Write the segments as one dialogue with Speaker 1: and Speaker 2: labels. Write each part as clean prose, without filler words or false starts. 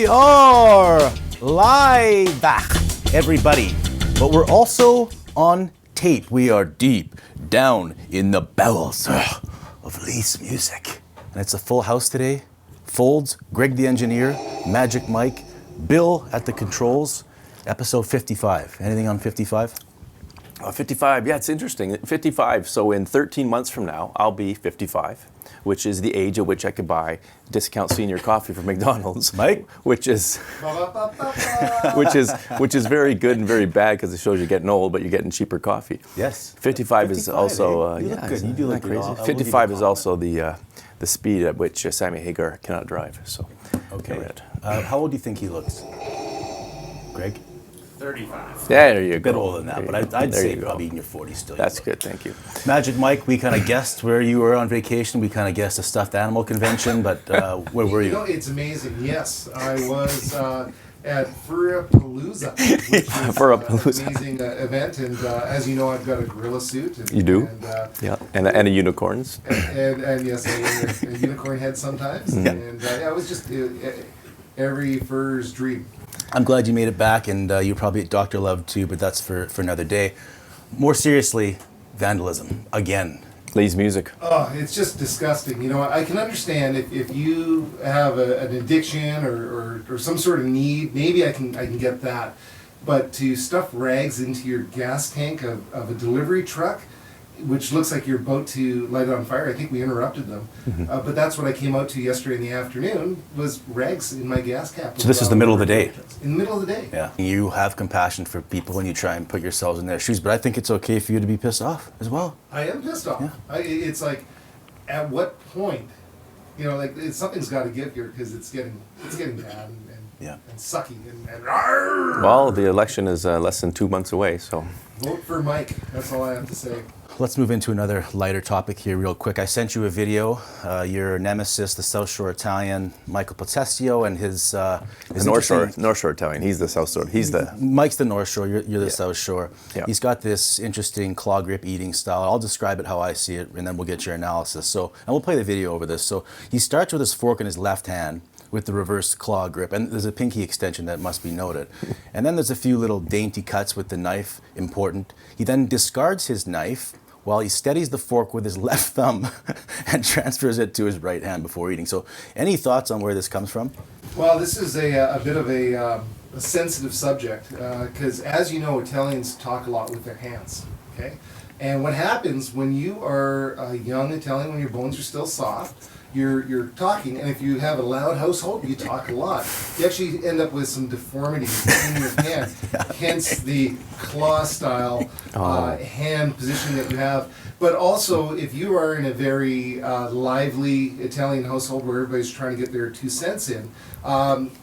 Speaker 1: We are live, everybody, but we're also on tape. We are deep down in the bowels of Lee's music. And it's a full house today. Foulds, Greg the engineer, Magic Mike, Bill at the controls. Episode 55. Anything on 55?
Speaker 2: 55, yeah, it's interesting. 55, so in 13 months from now, I'll be 55, which is the age at which I could buy discount senior coffee from McDonald's.
Speaker 1: Mike?
Speaker 2: Which is very good and very bad because it shows you're getting old, but you're getting cheaper coffee.
Speaker 1: Yes.
Speaker 2: 55 is also,
Speaker 1: you look good. You do look crazy.
Speaker 2: 55 is also the speed at which Sammy Hagar cannot drive. So,
Speaker 1: okay. How old do you think he looks, Greg?
Speaker 3: 35.
Speaker 2: Yeah, there you go.
Speaker 1: A bit older than that, but I'd say probably in your 40s still.
Speaker 2: That's good, thank you.
Speaker 1: Magic Mike, we kind of guessed where you were on vacation. We kind of guessed a stuffed animal convention, but where were you?
Speaker 3: You know, it's amazing. Yes, I was at Furapalooza, which is an amazing event. And as you know, I've got a gorilla suit. And,
Speaker 2: You do?
Speaker 3: And,
Speaker 2: Yeah, and a unicorns.
Speaker 3: and yes, a unicorn head sometimes.
Speaker 2: Yeah.
Speaker 3: And it was just every fur's dream.
Speaker 1: I'm glad you made it back, and you're probably at Dr. Love too, but that's for another day. More seriously, vandalism, again.
Speaker 2: Lee's music.
Speaker 3: Oh, it's just disgusting. You know, I can understand if you have an addiction or some sort of need, maybe I can get that. But to stuff rags into your gas tank of a delivery truck, which looks like you're about to light it on fire, I think we interrupted them.
Speaker 2: Mm-hmm.
Speaker 3: But that's what I came out to yesterday in the afternoon, was rags in my gas cap.
Speaker 1: So this is the middle of the day?
Speaker 3: In the middle of the day.
Speaker 1: Yeah. You have compassion for people when you try and put yourselves in their shoes, but I think it's okay for you to be pissed off as well.
Speaker 3: I am pissed off.
Speaker 1: Yeah.
Speaker 3: It's like, at what point, you know, like something's got to give here because it's getting bad and sucky and
Speaker 2: Well, the election is less than 2 months away, so.
Speaker 3: Vote for Mike. That's all I have to say.
Speaker 1: Let's move into another lighter topic here real quick. I sent you a video. Your nemesis, the South Shore Italian, Michael Potestio, and his
Speaker 2: North Shore Italian. He's the South Shore.
Speaker 1: Mike's the North Shore. You're the South Shore.
Speaker 2: Yeah.
Speaker 1: He's got this interesting claw grip eating style. I'll describe it how I see it, and then we'll get your analysis. So, and we'll play the video over this. So he starts with his fork in his left hand with the reverse claw grip, and there's a pinky extension that must be noted. And then there's a few little dainty cuts with the knife, important. He then discards his knife while he steadies the fork with his left thumb and transfers it to his right hand before eating. So any thoughts on where this comes from?
Speaker 3: Well, this is a bit of a sensitive subject because, as you know, Italians talk a lot with their hands, okay? And what happens when you are a young Italian, when your bones are still soft, you're talking, and if you have a loud household, you talk a lot. You actually end up with some deformities in your hand, hence the claw-style hand position that you have. But also, if you are in a very lively Italian household where everybody's trying to get their 2 cents in,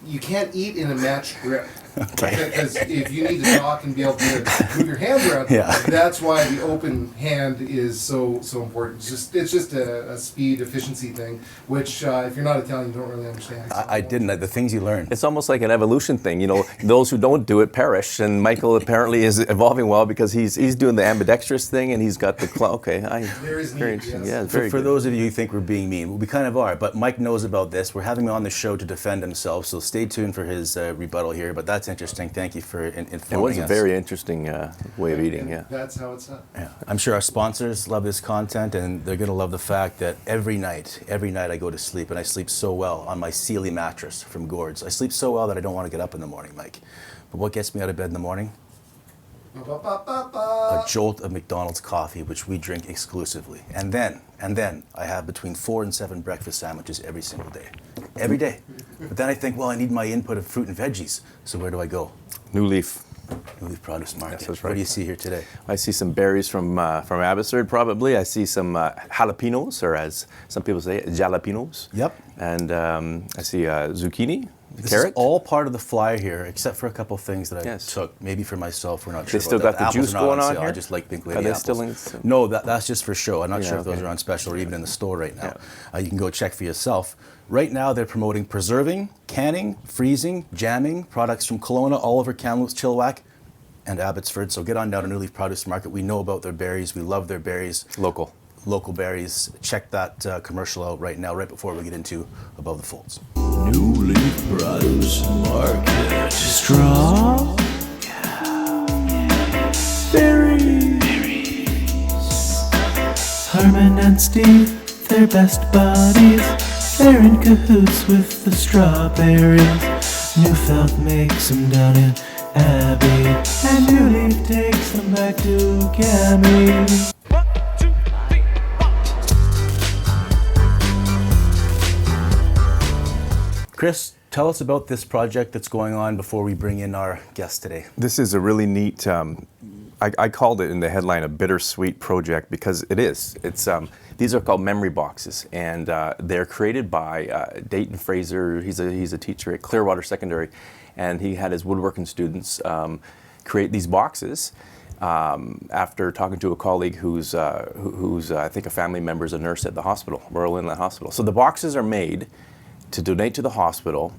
Speaker 3: you can't eat in a matched grip.
Speaker 1: Okay.
Speaker 3: Because if you need to talk and be able to move your hands around, that's why the open hand is so important. It's just a speed efficiency thing, which if you're not Italian, you don't really understand.
Speaker 1: I didn't. The things you learn.
Speaker 2: It's almost like an evolution thing. You know, those who don't do it perish, and Michael apparently is evolving well because he's doing the ambidextrous thing, and he's got the claw. Okay,
Speaker 3: there is
Speaker 2: very
Speaker 3: need,
Speaker 2: interesting.
Speaker 3: yes.
Speaker 2: Yeah, it's very
Speaker 1: For
Speaker 2: good.
Speaker 1: those of you who think we're being mean, we kind of are, but Mike knows about this. We're having him on the show to defend himself, so stay tuned for his rebuttal here, but that's interesting. Thank you for informing us.
Speaker 2: It was a very interesting way of eating. Yeah.
Speaker 3: That's how it's done.
Speaker 1: Yeah. I'm sure our sponsors love this content, and they're going to love the fact that every night I go to sleep, and I sleep so well on my Sealy mattress from Gord's. I sleep so well that I don't want to get up in the morning, Mike. But what gets me out of bed in the morning? A jolt of McDonald's coffee, which we drink exclusively. And then I have between 4 and 7 breakfast sandwiches every single day. Every day. But then I think, well, I need my input of fruit and veggies. So where do I go?
Speaker 2: New Leaf.
Speaker 1: New Leaf Produce Market.
Speaker 2: Yes, that's right.
Speaker 1: What do you see here today?
Speaker 2: I see some berries from Abbotsford, probably. I see some jalapenos, or as some people say, jalapenos.
Speaker 1: Yep.
Speaker 2: And I see zucchini,
Speaker 1: This
Speaker 2: carrot.
Speaker 1: is all part of the flyer here, except for a couple things that I
Speaker 2: Yes.
Speaker 1: took. Maybe for myself, we're not sure.
Speaker 2: They still
Speaker 1: about
Speaker 2: got the
Speaker 1: Apples
Speaker 2: juice
Speaker 1: are not
Speaker 2: going on
Speaker 1: sale.
Speaker 2: here?
Speaker 1: I just like pink lady
Speaker 2: Are they
Speaker 1: apples.
Speaker 2: still in?
Speaker 1: No, that's just for show. I'm not sure if those
Speaker 2: okay.
Speaker 1: are on special or even in the store right now. You can go check for yourself. Right now, they're promoting preserving, canning, freezing, jamming products from Kelowna, all over Kamloops, Chilliwack, and Abbotsford. So get on down to New Leaf Produce Market. We know about their berries. We love their berries.
Speaker 2: Local.
Speaker 1: local berries. Check that commercial out right now, right before we get into Above the Folds.
Speaker 4: New Leaf Produce Market. Straw. Berries. Harmon and Steve, they're best buddies. They're in cahoots with the strawberries. Newfelt makes them down in Abbey, and New Leaf takes them back to Gammy.
Speaker 1: Chris, tell us about this project that's going on before we bring in our guest today.
Speaker 2: This is a really neat, I called it in the headline a bittersweet project because it is. These are called memory boxes, and they're created by Dayton Fraser. He's a teacher at Clearwater Secondary, and he had his woodworking students create these boxes after talking to a colleague who's I think a family member is a nurse at the hospital, Royal Inland Hospital. So the boxes are made to donate to the hospital,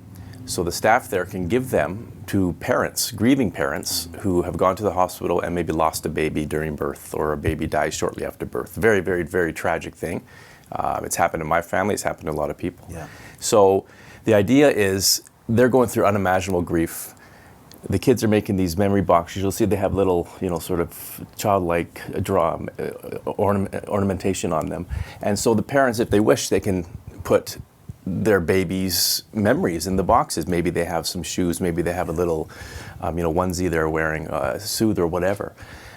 Speaker 2: so the staff there can give them to parents, grieving parents, who have gone to the hospital and maybe lost a baby during birth, or a baby dies shortly after birth. Very, very, very tragic thing. It's happened in my family, it's happened to a lot of people.
Speaker 1: Yeah.
Speaker 2: So the idea is they're going through unimaginable grief. The kids are making these memory boxes. You'll see they have little, sort of childlike ornamentation on them. And so the parents, if they wish, they can put their baby's memories in the boxes. Maybe they have some shoes, maybe they have a little onesie they're wearing, soothe or whatever.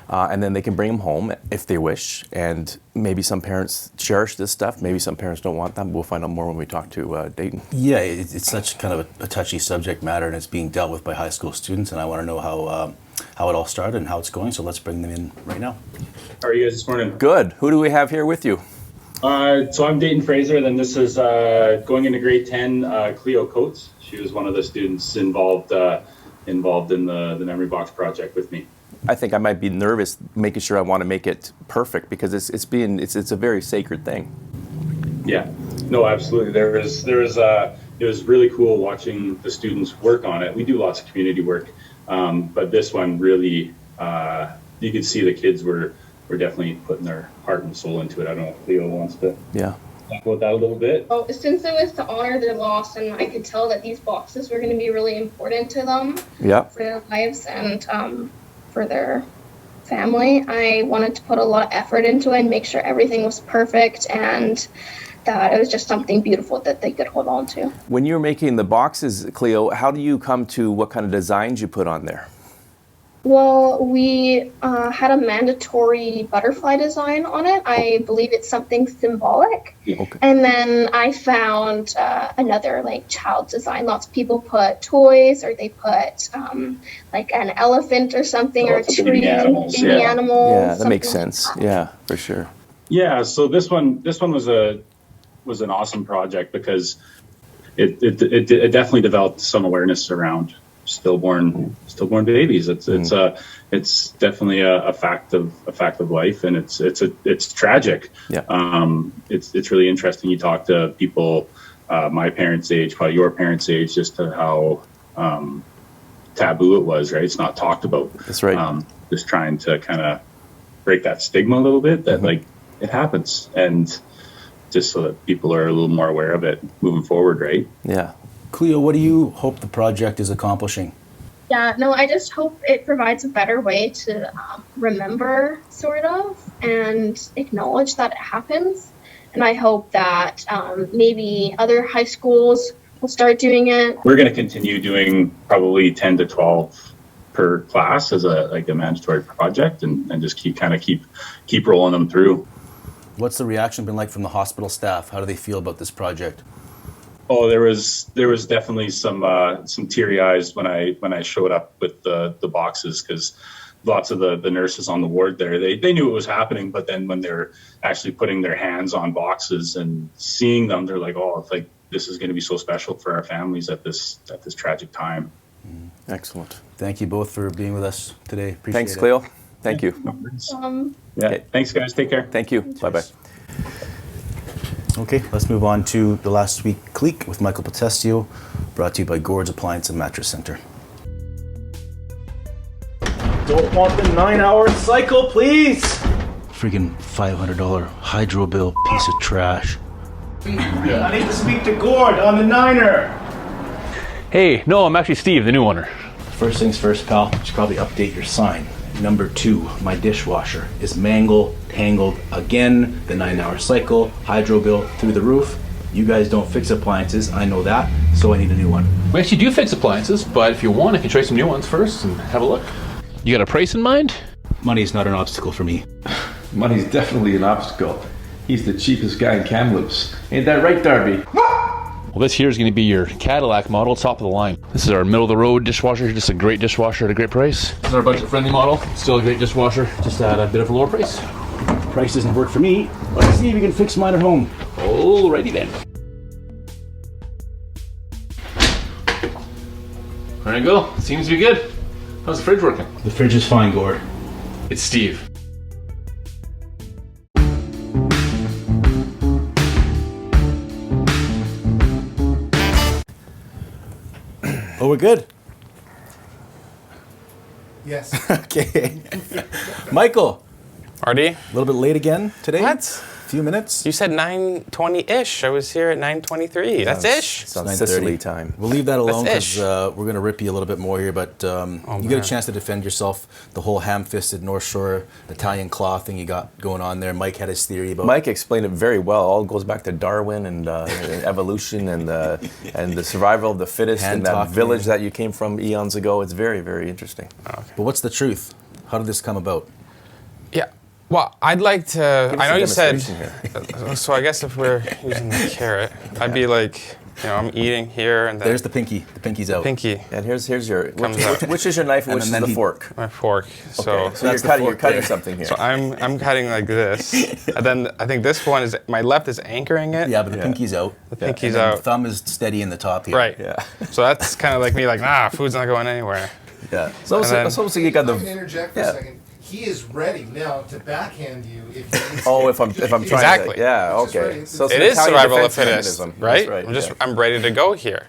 Speaker 2: And then they can bring them home if they wish. And maybe some parents cherish this stuff, maybe some parents don't want them. We'll find out more when we talk to Dayton.
Speaker 1: Yeah, it's such kind of a touchy subject matter, and it's being dealt with by high school students, and I want to know how it all started and how it's going, so let's bring them in right now.
Speaker 5: How are you guys this morning?
Speaker 2: Good. Who do we have here with you?
Speaker 5: So I'm Dayton Fraser, then this is going into grade 10, Cleo Coates. She was one of the students involved in the memory box project with me.
Speaker 2: I think I might be nervous making sure I want to make it perfect because it's a very sacred thing.
Speaker 5: Yeah, no, absolutely. It was really cool watching the students work on it. We do lots of community work, but this one really, you could see the kids were definitely putting their heart and soul into it. I don't know if Leo wants to talk about that a little bit.
Speaker 6: Oh, since it was to honor their loss, and I could tell that these boxes were going to be really important to them for their lives and for their family, I wanted to put a lot of effort into it and make sure everything was perfect and that it was just something beautiful that they could hold on to.
Speaker 2: When you're making the boxes, Cleo, how do you come to what kind of designs you put on there?
Speaker 6: Well, we had a mandatory butterfly design on it. I believe it's something symbolic.
Speaker 2: Okay.
Speaker 6: And then I found another child design. Lots of people put toys, or they put like an elephant or something, or a tree, baby animals.
Speaker 2: Yeah, that makes sense. Yeah, for sure.
Speaker 5: Yeah, so this one was an awesome project because it definitely developed some awareness around stillborn babies. It's definitely a fact of life, and it's tragic.
Speaker 2: Yeah.
Speaker 5: It's really interesting. You talk to people my parents' age, probably your parents' age, just to how taboo it was. Right, it's not talked about.
Speaker 2: That's right.
Speaker 5: Just trying to kind of break that stigma a little bit that it happens, and just so that people are a little more aware of it moving forward. Right.
Speaker 2: Yeah.
Speaker 1: Cleo, what do you hope the project is accomplishing?
Speaker 6: Yeah, no, I just hope it provides a better way to remember, sort of, and acknowledge that it happens. And I hope that maybe other high schools will start doing it.
Speaker 5: We're going to continue doing probably 10 to 12 per class as a mandatory project, and just keep rolling them through.
Speaker 1: What's the reaction been like from the hospital staff? How do they feel about this project?
Speaker 5: Oh, there was definitely some teary eyes when I showed up with the boxes, because lots of the nurses on the ward there, they knew it was happening, but then when they're actually putting their hands on boxes and seeing them, they're like, oh, it's like this is going to be so special for our families at this tragic time.
Speaker 2: Excellent.
Speaker 1: Thank you both for being with us today. Appreciate
Speaker 2: Thanks,
Speaker 1: it.
Speaker 2: Cleo. Thank you.
Speaker 5: Yeah. Thanks, guys. Take care.
Speaker 2: Thank you. Bye-bye.
Speaker 1: Okay, let's move on to the last week clique with Michael Potestio, brought to you by Gord's Appliance and Mattress Center.
Speaker 7: Don't want the 9-hour cycle, please.
Speaker 1: Freaking $500 hydro bill, piece of trash.
Speaker 7: I need to speak to Gord on the Niner.
Speaker 8: Hey, no, I'm actually Steve, the new owner.
Speaker 1: First things first, pal, you should probably update your sign. Number 2, my dishwasher is tangled again. The 9-hour cycle, hydro bill through the roof. You guys don't fix appliances, I know that, so I need a new one.
Speaker 8: We actually do fix appliances, but if you want, I can try some new ones first and have a look. You got a price in mind?
Speaker 1: Money is not an obstacle for me.
Speaker 9: Money's definitely an obstacle. He's the cheapest guy in Kamloops. Ain't that right, Darby?
Speaker 8: Well, this here is going to be your Cadillac model, top of the line. This is our middle-of-the-road dishwasher, just a great dishwasher at a great price. This is our budget-friendly model, still a great dishwasher, just at a bit of a lower price.
Speaker 1: Price doesn't work for me. Let's see if you can fix mine at home.
Speaker 8: Alrighty then. There you go. Seems to be good. How's the fridge working?
Speaker 1: The fridge is fine, Gord.
Speaker 8: It's Steve.
Speaker 1: Oh, we're good.
Speaker 3: Yes.
Speaker 1: Okay. Michael,
Speaker 10: Artie?
Speaker 1: a little bit late again today.
Speaker 10: What?
Speaker 1: A few minutes.
Speaker 10: You said 9:20-ish. I was here at 9:23. That's ish.
Speaker 2: It's on
Speaker 1: 9:30.
Speaker 2: Sicily time.
Speaker 1: We'll leave that alone
Speaker 10: That's
Speaker 1: because
Speaker 10: ish.
Speaker 1: we're going to rip you a little bit more here, but you get a chance to defend yourself. The whole ham-fisted North Shore Italian claw thing you got going on there. Mike had his theory about...
Speaker 2: Mike explained it very well. All goes back to Darwin and evolution and the survival of the fittest
Speaker 1: Hand
Speaker 2: in that
Speaker 1: talking.
Speaker 2: village that you came from eons ago. It's very, very interesting.
Speaker 1: But what's the truth? How did this come about?
Speaker 10: Yeah. Well, I'd like to.
Speaker 2: Give us
Speaker 10: I know
Speaker 2: a
Speaker 10: you said.
Speaker 2: demonstration here.
Speaker 10: So I guess if we're using the carrot, I'd be like, I'm eating here and then
Speaker 1: There's the pinky. The pinky's out.
Speaker 10: pinky,
Speaker 2: And here's your
Speaker 10: Comes out.
Speaker 2: which is your knife and
Speaker 1: And
Speaker 2: which is
Speaker 1: then
Speaker 2: the
Speaker 1: he-
Speaker 2: fork.
Speaker 10: my fork. So.
Speaker 2: So
Speaker 1: that's the
Speaker 2: you're
Speaker 1: fork
Speaker 2: cutting
Speaker 1: there.
Speaker 2: something here.
Speaker 10: So I'm cutting like this, and then I think this one is my left is anchoring it.
Speaker 1: Yeah, but the pinky's out.
Speaker 10: The pinky's
Speaker 1: And then
Speaker 10: out.
Speaker 1: the thumb is steady in the top here.
Speaker 10: Right.
Speaker 2: Yeah.
Speaker 10: So that's kind of like me, like, food's not going anywhere.
Speaker 2: Yeah. So
Speaker 10: then-
Speaker 2: so you got
Speaker 3: I can
Speaker 2: the.
Speaker 3: interject for
Speaker 2: Yeah.
Speaker 3: a second. He is ready now to backhand you if he needs
Speaker 2: Oh,
Speaker 3: to.
Speaker 2: if I'm trying
Speaker 10: Exactly.
Speaker 2: to. Yeah.
Speaker 3: Which is
Speaker 2: Okay.
Speaker 3: right.
Speaker 2: So it's
Speaker 10: It
Speaker 2: an
Speaker 10: is
Speaker 2: Italian
Speaker 10: survival of
Speaker 2: defense
Speaker 10: fittest,
Speaker 2: mechanism.
Speaker 10: right?
Speaker 2: That's right.
Speaker 10: I'm ready to go here.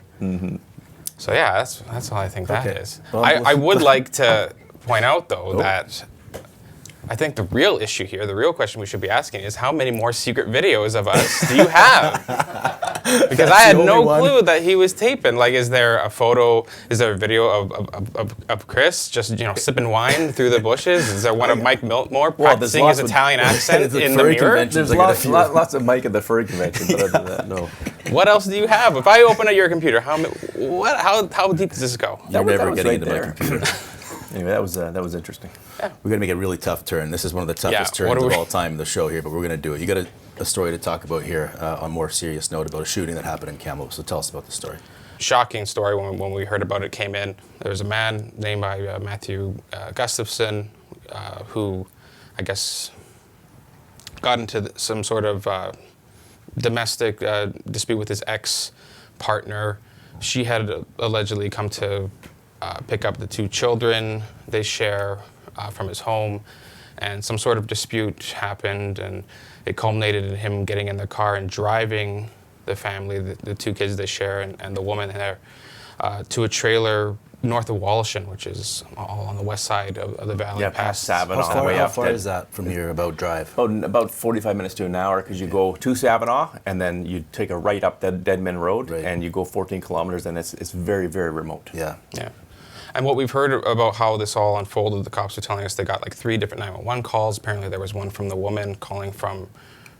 Speaker 10: So yeah, that's all I think that
Speaker 1: Okay.
Speaker 10: is.
Speaker 1: Well,
Speaker 10: I would like to point out though that I think the real issue here, the real question we should be asking is how many more secret videos of us do you have? Because I had
Speaker 1: the
Speaker 10: no
Speaker 1: only one.
Speaker 10: clue that he was taping. Like, is there a photo? Is there a video of Chris just sipping wine through the bushes? Is there one of Mike Miltimore practicing his Italian accent
Speaker 1: the
Speaker 10: in the
Speaker 1: furry
Speaker 10: mirror?
Speaker 1: convention.
Speaker 2: There's
Speaker 1: I got a
Speaker 2: lots
Speaker 1: few.
Speaker 2: of Mike at the furry convention, but other than that, no.
Speaker 10: What else do you have? If I open up your computer, how deep does this go?
Speaker 1: You're never
Speaker 2: was
Speaker 1: getting
Speaker 2: right
Speaker 1: into my
Speaker 2: there.
Speaker 1: computer.
Speaker 2: Anyway, that was interesting.
Speaker 1: We're going to make a really tough turn. This is one of the toughest
Speaker 10: Yeah, what
Speaker 1: turns
Speaker 10: do
Speaker 1: of
Speaker 10: we-
Speaker 1: all time in the show here, but we're going to do it. You got a story to talk about here on a more serious note about a shooting that happened in Kamloops. So tell us about the story.
Speaker 10: Shocking story when we heard about it came in. There was a man named by Matthew Gustafson who, I guess, got into some sort of domestic dispute with his ex-partner. She had allegedly come to pick up the 2 children they share from his home, and some sort of dispute happened, and it culminated in him getting in the car and driving the family, the 2 kids they share, and the woman there, to a trailer north of Walhachin, which is all on the west side of the valley.
Speaker 2: Yeah, past Savin
Speaker 1: How
Speaker 2: on the way
Speaker 1: far,
Speaker 2: up.
Speaker 1: is that from here, about drive?
Speaker 2: About 45 minutes to an hour, because you go to Savinaw and then you take a right up the Deadman Road,
Speaker 1: Right.
Speaker 2: and you go 14 kilometers, and it's very, very remote.
Speaker 1: Yeah.
Speaker 10: Yeah. And what we've heard about how this all unfolded, the cops are telling us they got like 3 different 911 calls. Apparently there was one from the woman calling from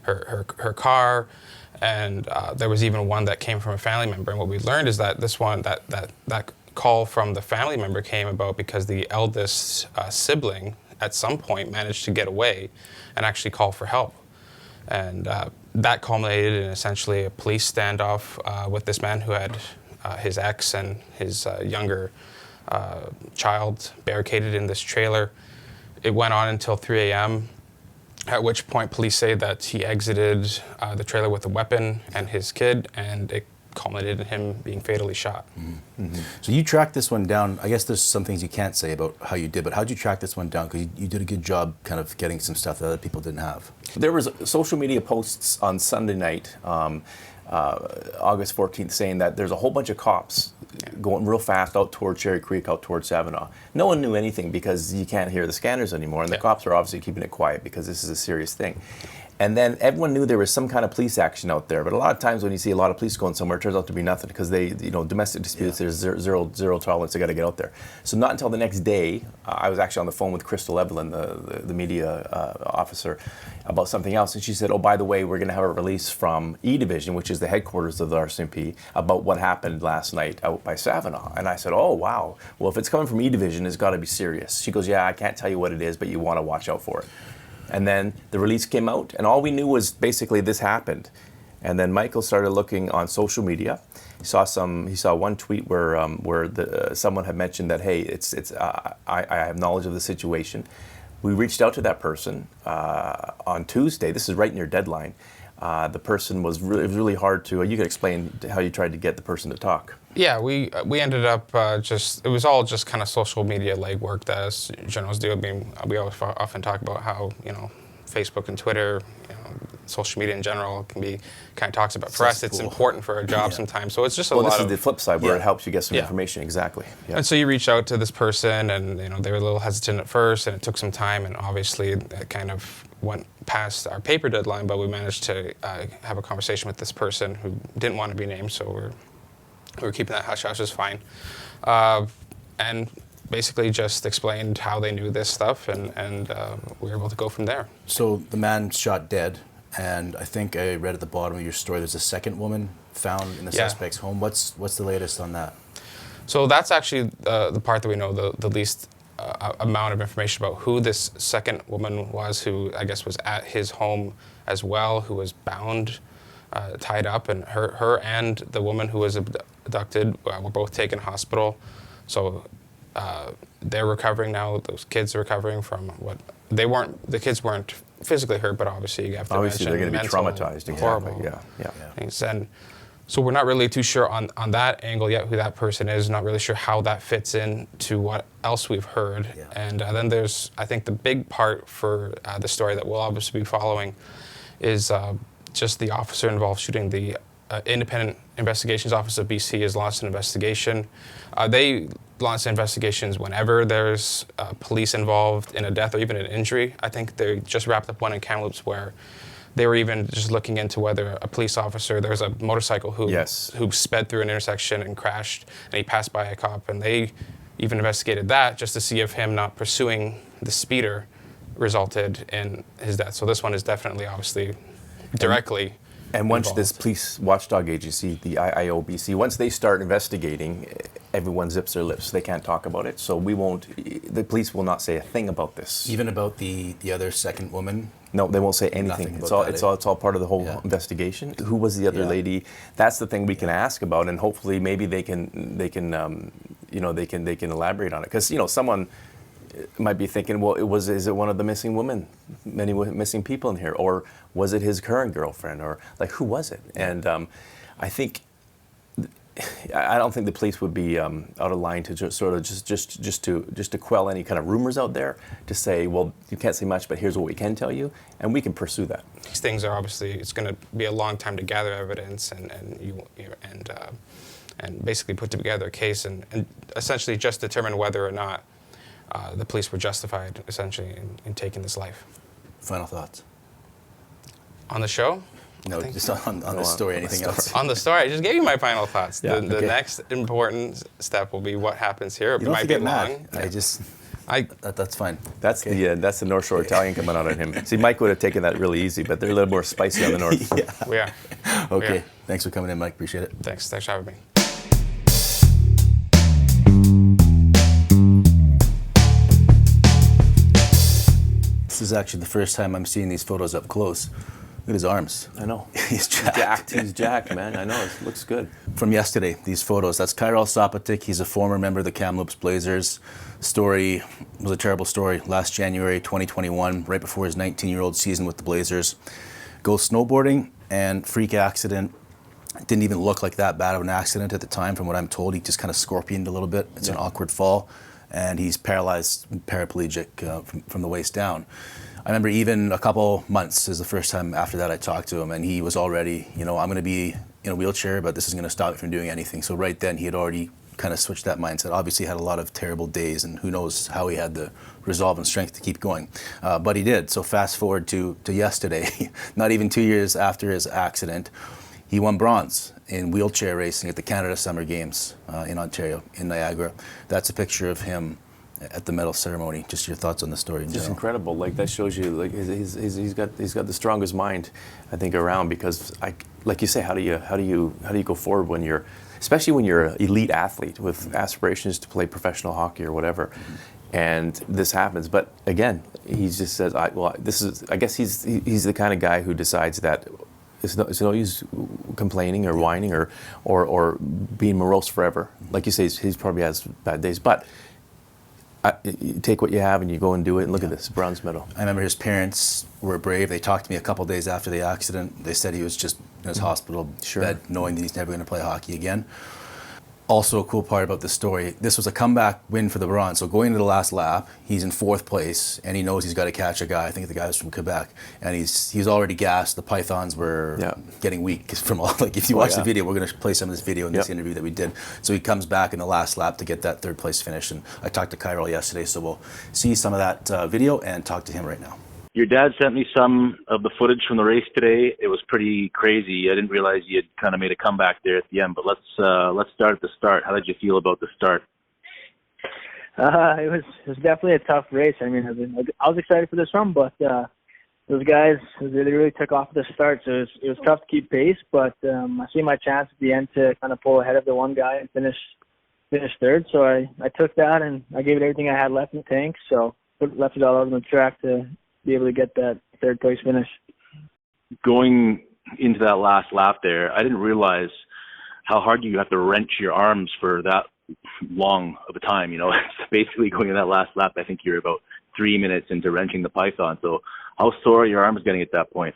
Speaker 10: her car, and there was even one that came from a family member. And what we learned is that this one, that call from the family member came about because the eldest sibling at some point managed to get away and actually call for help. And that culminated in essentially a police standoff with this man who had his ex and his younger child barricaded in this trailer. It went on until 3 a.m., at which point police say that he exited the trailer with a weapon and his kid, and it culminated in him being fatally shot.
Speaker 1: Mm-hmm. So you tracked this one down. I guess there's some things you can't say about how you did, but how'd you track this one down? Because you did a good job kind of getting some stuff that other people didn't have.
Speaker 2: There was social media posts on Sunday night, August 14th, saying that there's a whole bunch of cops going real fast out toward Cherry Creek, out toward Savinaw. No one knew anything because you can't hear the scanners anymore, and the cops are obviously keeping it quiet because this is a serious thing. And then everyone knew there was some kind of police action out there, but a lot of times when you see a lot of police going somewhere, it turns out to be nothing because they, domestic disputes, there's zero tolerance. They got to get out there. So not until the next day, I was actually on the phone with Crystal Evelyn, the media officer, about something else, and she said, "Oh, by the way, we're going to have a release from E Division, which is the headquarters of the RCMP, about what happened last night out by Savinaw." And I said, "Oh, wow. Well, if it's coming from E Division, it's got to be serious." She goes, "Yeah, I can't tell you what it is, but you want to watch out for it." And then the release came out, and all we knew was basically this happened. And then Michael started looking on social media. He saw one tweet where someone had mentioned that, hey, I have knowledge of the situation. We reached out to that person on Tuesday. This is right near deadline. The person was really hard to. You could explain how you tried to get the person to talk.
Speaker 10: Yeah, we ended up it was all just kind of social media legwork that us journalists do. I mean, we always often talk about how, Facebook and Twitter, social media in general can be kind of toxic. But for us, it's important for our job sometimes. So it's just a lot of...
Speaker 2: Well, this is the flip side where it helps you get some information. Exactly. Yeah.
Speaker 10: And so you reach out to this person, and they were a little hesitant at first, and it took some time, and obviously it kind of went past our paper deadline, but we managed to have a conversation with this person who didn't want to be named, so we're keeping that hush-hush is fine. And basically just explained how they knew this stuff, and we were able to go from there.
Speaker 1: So the man shot dead, and I think I read at the bottom of your story there's a second woman found in the suspect's home. What's the latest on that?
Speaker 10: So that's actually the part that we know the least amount of information about who this second woman was, who I guess was at his home as well, who was bound, tied up, and her and the woman who was abducted were both taken to hospital. So they're recovering now. Those kids are recovering from what they weren't. The kids weren't physically hurt, but obviously you have to
Speaker 2: obviously they're going to be traumatized.
Speaker 10: Horrible things. And so we're not really too sure on that angle yet who that person is. Not really sure how that fits in to what else we've heard. Yeah. And then there's, I think, the big part for the story that we'll obviously be following is just the officer involved shooting. The Independent Investigations Office of BC has launched an investigation. They launch investigations whenever there's police involved in a death or even an injury. I think they just wrapped up one in Kamloops where they were even just looking into whether a police officer, there was a motorcycle who sped through an intersection and crashed, and he passed by a cop, and they even investigated that just to see if him not pursuing the speeder resulted in his death. So this one is definitely, obviously, directly
Speaker 2: And once
Speaker 10: involved.
Speaker 2: this police watchdog agency, the IOBC, once they start investigating, everyone zips their lips. They can't talk about it. So the police will not say a thing about this.
Speaker 1: Even about the other second woman?
Speaker 2: No, they won't say anything. It's all part of the whole investigation. Who was the other lady? That's the thing we can ask about, and hopefully maybe they can elaborate on it. Because someone might be thinking, well, is it one of the missing women, many missing people in here, or was it his current girlfriend, or like who was it? And I don't think the police would be out of line to just to quell any kind of rumors out there, to say, well, you can't say much, but here's what we can tell you, and we can pursue that.
Speaker 10: These things are obviously, it's going to be a long time to gather evidence and basically put together a case and essentially just determine whether or not the police were justified essentially in taking this life.
Speaker 1: Final thoughts?
Speaker 10: On the show?
Speaker 1: No, just on the story. Anything else?
Speaker 10: On the story, I just gave you my final thoughts.
Speaker 1: Yeah,
Speaker 10: the next important step will be what happens here.
Speaker 1: You don't have to get mad. That's fine.
Speaker 2: That's the North Shore Italian coming out on him. See, Mike would have taken that really easy, but they're a little more spicy on the north.
Speaker 1: Yeah.
Speaker 10: We are.
Speaker 1: Okay.
Speaker 10: We are.
Speaker 1: Thanks for coming in, Mike. Appreciate it.
Speaker 10: Thanks for having me.
Speaker 1: This is actually the first time I'm seeing these photos up close. Look at his arms.
Speaker 2: I know.
Speaker 1: He's jacked.
Speaker 2: He's jacked, man. I know. It looks good.
Speaker 1: From yesterday, these photos. That's Kyrell Sopotyk. He's a former member of the Kamloops Blazers. Story was a terrible story. Last January 2021, right before his 19-year-old season with the Blazers, goes snowboarding and freak accident. It didn't even look like that bad of an accident at the time, from what I'm told. He just kind of scorpioned a little bit. It's an awkward fall, and he's paralyzed, paraplegic from the waist down. I remember even a couple months is the first time after that I talked to him, and he was already, I'm going to be in a wheelchair, but this is going to stop me from doing anything. So right then he had already kind of switch that mindset. Obviously, he had a lot of terrible days, and who knows how he had the resolve and strength to keep going. But he did. So fast forward to yesterday, not even 2 years after his accident, he won bronze in wheelchair racing at the Canada Summer Games in Ontario, in Niagara. That's a picture of him at the medal ceremony. Just your thoughts on the story in
Speaker 2: Just
Speaker 1: general.
Speaker 2: incredible. Like, that shows you, like, he's got the strongest mind, I think, around, because like you say, how do you go forward when you're, especially when you're an elite athlete with aspirations to play professional hockey or whatever, and this happens. But again, he just says, I guess he's the kind of guy who decides that it's no use complaining or whining or being morose forever. Like you say, he's probably has bad days, but you take what you have and you go and do it, and look at this, bronze medal.
Speaker 1: I remember his parents were brave. They talked to me a couple days after the accident. They said he was just in his hospital bed, knowing that he's never going to play hockey again. Also, a cool part about this story, this was a comeback win for the bronze. So going into the last lap, he's in 4th place, and he knows he's got to catch a guy. I think the guy was from Quebec, and he's already gassed. The pythons were getting weak from all. Like, if you watch the video, we're going to play some of this video in this interview that we did. So he comes back in the last lap to get that 3rd place finish. And I talked to Kyrell yesterday, so we'll see some of that video and talk to him right now.
Speaker 11: Your dad sent me some of the footage from the race today. It was pretty crazy. I didn't realize you had kind of made a comeback there at the end. But let's start at the start. How did you feel about the start?
Speaker 12: It was definitely a tough race. I mean, I was excited for this one, but those guys, they really took off at the start, so it was tough to keep pace. But I see my chance at the end to kind of pull ahead of the one guy and finish 3rd. So I took that, and I gave it everything I had left in the tank. So left it all out on the track to be able to get that 3rd place finish.
Speaker 11: Going into that last lap there, I didn't realize how hard you have to wrench your arms for that long of a time. You know, basically going in that last lap, I think you're about 3 minutes into wrenching the python. So how sore are your arms getting at that point?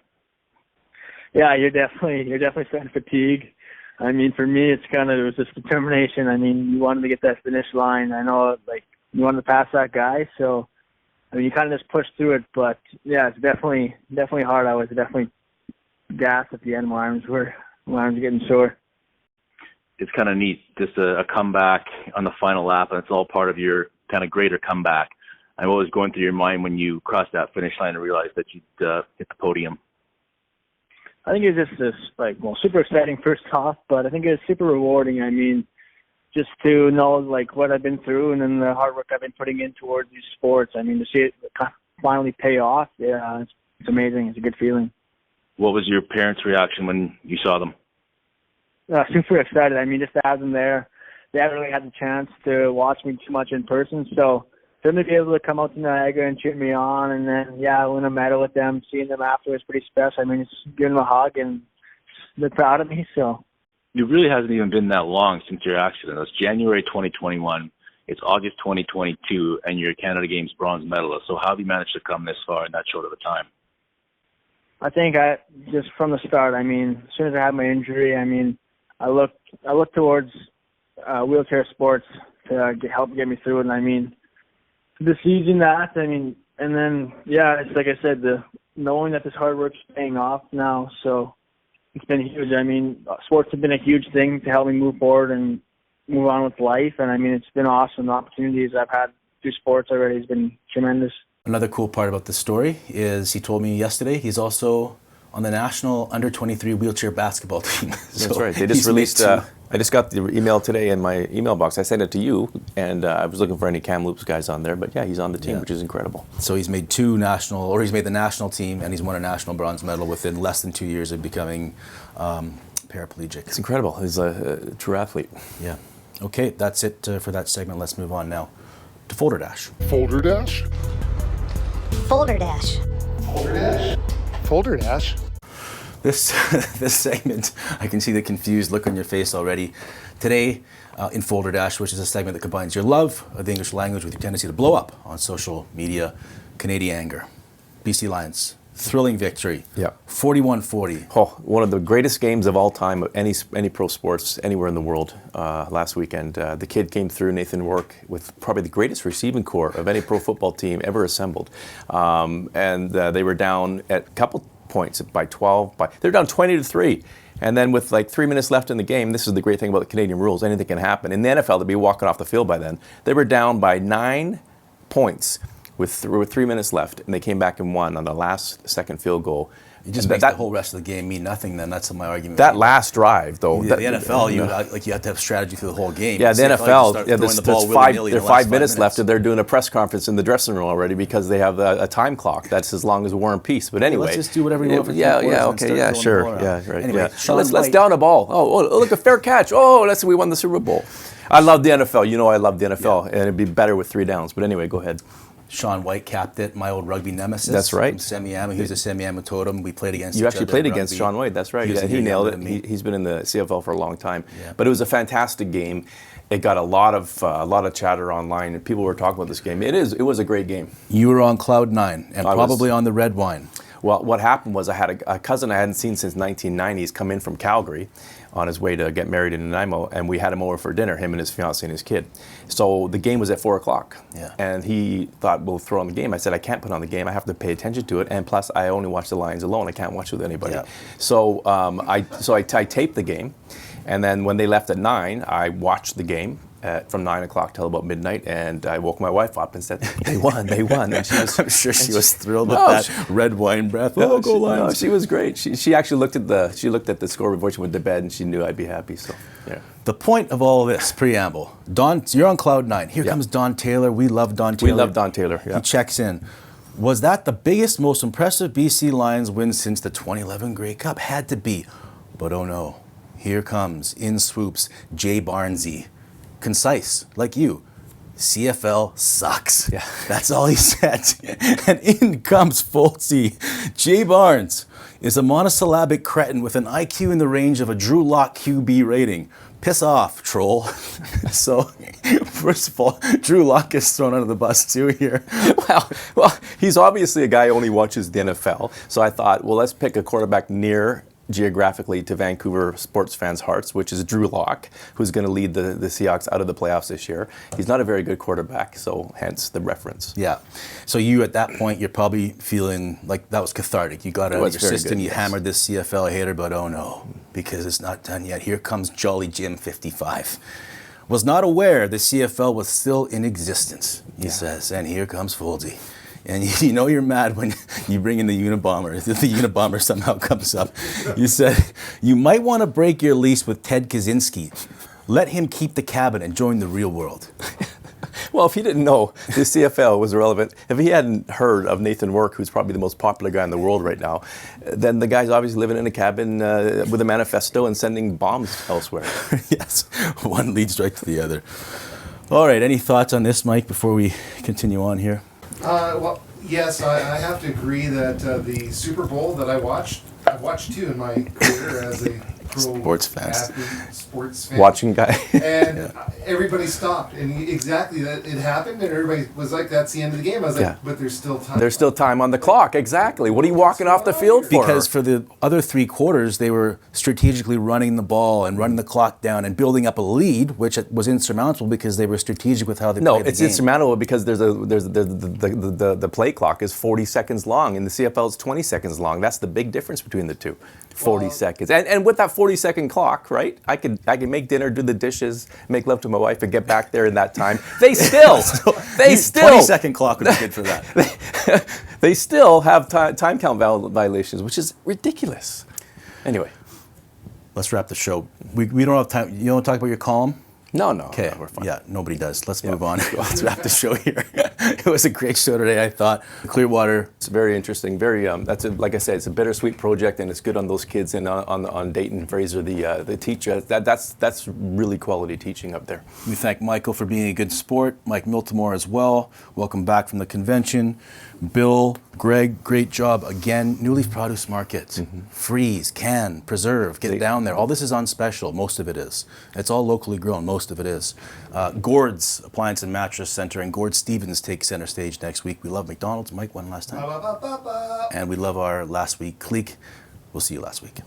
Speaker 12: Yeah, you're definitely starting to fatigue. I mean, for me, it was just determination. I mean, you wanted to get that finish line. I know, like, you wanted to pass that guy, so I mean, you kind of just push through it, but yeah, it's definitely hard. I was definitely gassed at the end. My arms were getting sore.
Speaker 11: It's kind of neat, just a comeback on the final lap, and it's all part of your kind of greater comeback. And what was going through your mind when you crossed that finish line and realized that you'd hit the podium?
Speaker 12: I think it was just super exciting first off, but I think it was super rewarding. I mean, just to know, like, what I've been through and then the hard work I've been putting in towards these sports. I mean, to see it finally pay off, yeah, it's amazing. It's a good feeling.
Speaker 11: What was your parents' reaction when you saw them?
Speaker 12: Super excited. I mean, just to have them there. They haven't really had the chance to watch me too much in person, so for them to be able to come out to Niagara and cheer me on, and then, win a medal with them, seeing them after was pretty special. I mean, just giving them a hug, and they're proud of me, so.
Speaker 11: It really hasn't even been that long since your accident. It was January 2021. It's August 2022, and you're a Canada Games bronze medalist. So how have you managed to come this far in that short of a time?
Speaker 12: I think just from the start, I mean, as soon as I had my injury, I mean, I looked towards wheelchair sports to help get me through it. And I mean, the season that, I mean, and then, it's like I said, knowing that this hard work's paying off now, so it's been huge. I mean, sports have been a huge thing to help me move forward and move on with life. And I mean, it's been awesome. The opportunities I've had through sports already has been tremendous.
Speaker 1: Another cool part about the story is he told me yesterday he's also on the national under-23 wheelchair basketball team.
Speaker 2: That's right. They just released, I just got the email today in my email box. I sent it to you, and I was looking for any Kamloops guys on there. But yeah, he's on the team, which is incredible.
Speaker 1: So he's made he's made the national team, and he's won a national bronze medal within less than 2 years of becoming paraplegic.
Speaker 2: It's incredible. He's a true athlete.
Speaker 1: Yeah. Okay, that's it for that segment. Let's move on now to Foulderdash.
Speaker 13: Foulderdash?
Speaker 14: Foulderdash.
Speaker 13: Foulderdash? Foulderdash?
Speaker 1: This segment, I can see the confused look on your face already. Today, in Foulderdash, which is a segment that combines your love of the English language with your tendency to blow up on social media, Canadian anger. BC Lions, thrilling victory.
Speaker 2: Yeah.
Speaker 1: 41-40.
Speaker 2: Oh, one of the greatest games of all time of any pro sports anywhere in the world last weekend. The kid came through, Nathan Rourke, with probably the greatest receiving corps of any pro football team ever assembled. And they were down at a couple points by 12. They're down 20-3, And then with like 3 minutes left in the game, this is the great thing about the Canadian rules, anything can happen. In the NFL, they'd be walking off the field by then. They were down by 9 points with 3 minutes left, and they came back and won on the last second field goal.
Speaker 1: It just makes the whole rest of the game mean nothing then. That's my argument.
Speaker 2: That last drive, though.
Speaker 1: The NFL, you have to have strategy through the whole game.
Speaker 2: Yeah, the NFL, there's 5 minutes left, and they're doing a press conference in the dressing room already because they have a time clock that's as long as War and Peace. But anyway.
Speaker 1: Let's just do whatever you want for
Speaker 2: sure. Yeah, right.
Speaker 1: Anyway,
Speaker 2: So let's down a ball. Oh, look, a fair catch. Oh, we won the Super Bowl. I love the NFL. You know I love the NFL, and it'd be better with 3 downs. But anyway, go ahead.
Speaker 1: Sean White capped it, my old rugby nemesis.
Speaker 2: That's right.
Speaker 1: Semi-Am. He was a Semi-Am totem. We played against
Speaker 2: You
Speaker 1: each
Speaker 2: actually
Speaker 1: other
Speaker 2: played
Speaker 1: in
Speaker 2: against
Speaker 1: rugby.
Speaker 2: Sean White, that's right. He nailed it. He's been in the CFL for a long time.
Speaker 1: Yeah.
Speaker 2: But it was a fantastic game. It got a lot of chatter online, and people were talking about this game. It was a great game.
Speaker 1: You were on cloud 9, and probably on the red wine.
Speaker 2: Well, what happened was I had a cousin I hadn't seen since 1990s come in from Calgary on his way to get married in Nanaimo, and we had him over for dinner, him and his fiancée and his kid. So the game was at 4 o'clock, and he thought, we'll throw on the game. I said, I can't put on the game. I have to pay attention to it, and plus I only watch the Lions alone. I can't watch with anybody. Yeah. So I taped the game, and then when they left at 9, I watched the game. From 9 o'clock till about midnight, and I woke my wife up and said, they won. And she was,
Speaker 1: I'm sure she was thrilled with that red wine breath.
Speaker 2: No,
Speaker 1: go Lions.
Speaker 2: No, she was great. She actually looked at the score before she went to bed, and she knew I'd be happy. So, yeah.
Speaker 1: The point of all of this preamble, you're on cloud 9. Here comes Don Taylor. We love Don Taylor.
Speaker 2: We love Don Taylor. Yeah.
Speaker 1: He checks in. Was that the biggest, most impressive BC Lions win since the 2011 Grey Cup? Had to be, but oh no, here comes in swoops Jay Barnesy. Concise, like you. CFL sucks. Yeah. That's all he said. And in comes Foldsy. Jay Barnes is a monosyllabic cretin with an IQ in the range of a Drew Lock QB rating. Piss off, troll. So, first of all, Drew Lock is thrown under the bus too here.
Speaker 2: Well, he's obviously a guy who only watches the NFL. So I thought, well, let's pick a quarterback near geographically to Vancouver sports fans' hearts, which is Drew Lock, who's going to lead the Seahawks out of the playoffs this year. He's not a very good quarterback, so hence the reference.
Speaker 1: Yeah. So you, at that point, you're probably feeling like that was cathartic. You got it out of your system, you hammered this CFL hater, but oh no, because it's not done yet. Here comes Jolly Jim 55. Was not aware the CFL was still in existence, he says, and here comes Foldsy. And you know you're mad when you bring in the Unabomber. The Unabomber somehow comes up. You said, you might want to break your lease with Ted Kaczynski. Let him keep the cabin and join the real world.
Speaker 2: Well, if he didn't know the CFL was irrelevant, if he hadn't heard of Nathan Work, who's probably the most popular guy in the world right now, then the guy's obviously living in a cabin with a manifesto and sending bombs elsewhere.
Speaker 1: Yes, one leads right to the other. All right, any thoughts on this, Mike, before we continue on here?
Speaker 3: Well, yes, I have to agree that the Super Bowl that I've watched too in my career as a pro
Speaker 1: sports fan.
Speaker 2: Watching guy.
Speaker 3: And everybody stopped, and exactly that it happened, and everybody was like, "That's the end of the game." I was like, "But there's still time."
Speaker 2: There's still time on the clock. Exactly. What are you walking off the field for?
Speaker 1: Because for the other 3 quarters, they were strategically running the ball and running the clock down and building up a lead, which was insurmountable because they were strategic with how they played the game.
Speaker 2: No, it's insurmountable because the play clock is 40 seconds long, and the CFL is 20 seconds long. That's the big difference between the two. 40 seconds. And with that 40-second clock, right? I could make dinner, do the dishes, make love to my wife, and get back there in that time. They still
Speaker 1: 20-second clock would be good for that.
Speaker 2: They still have time count violations, which is ridiculous. Anyway,
Speaker 1: let's wrap the show. We don't have time. You want to talk about your column?
Speaker 2: No.
Speaker 1: Okay,
Speaker 2: no, we're fine.
Speaker 1: Yeah, nobody does. Let's move on. Let's wrap the show here. It was a great show today, I thought. Clearwater.
Speaker 2: It's very interesting. Very like I said, it's a bittersweet project, and it's good on those kids and on Dayton Fraser, the teacher. That's really quality teaching up there.
Speaker 1: We thank Michael for being a good sport. Mike Miltimore as well. Welcome back from the convention. Bill, Greg, great job again. New Leaf Produce Market. Freeze, can, preserve, get down there. All this is on special. Most of it is. It's all locally grown. Most of it is. Gord's Appliance and Mattress Center and Gord Stevens take center stage next week. We love McDonald's. Mike, one last time. And we love our last week clique. We'll see you last week.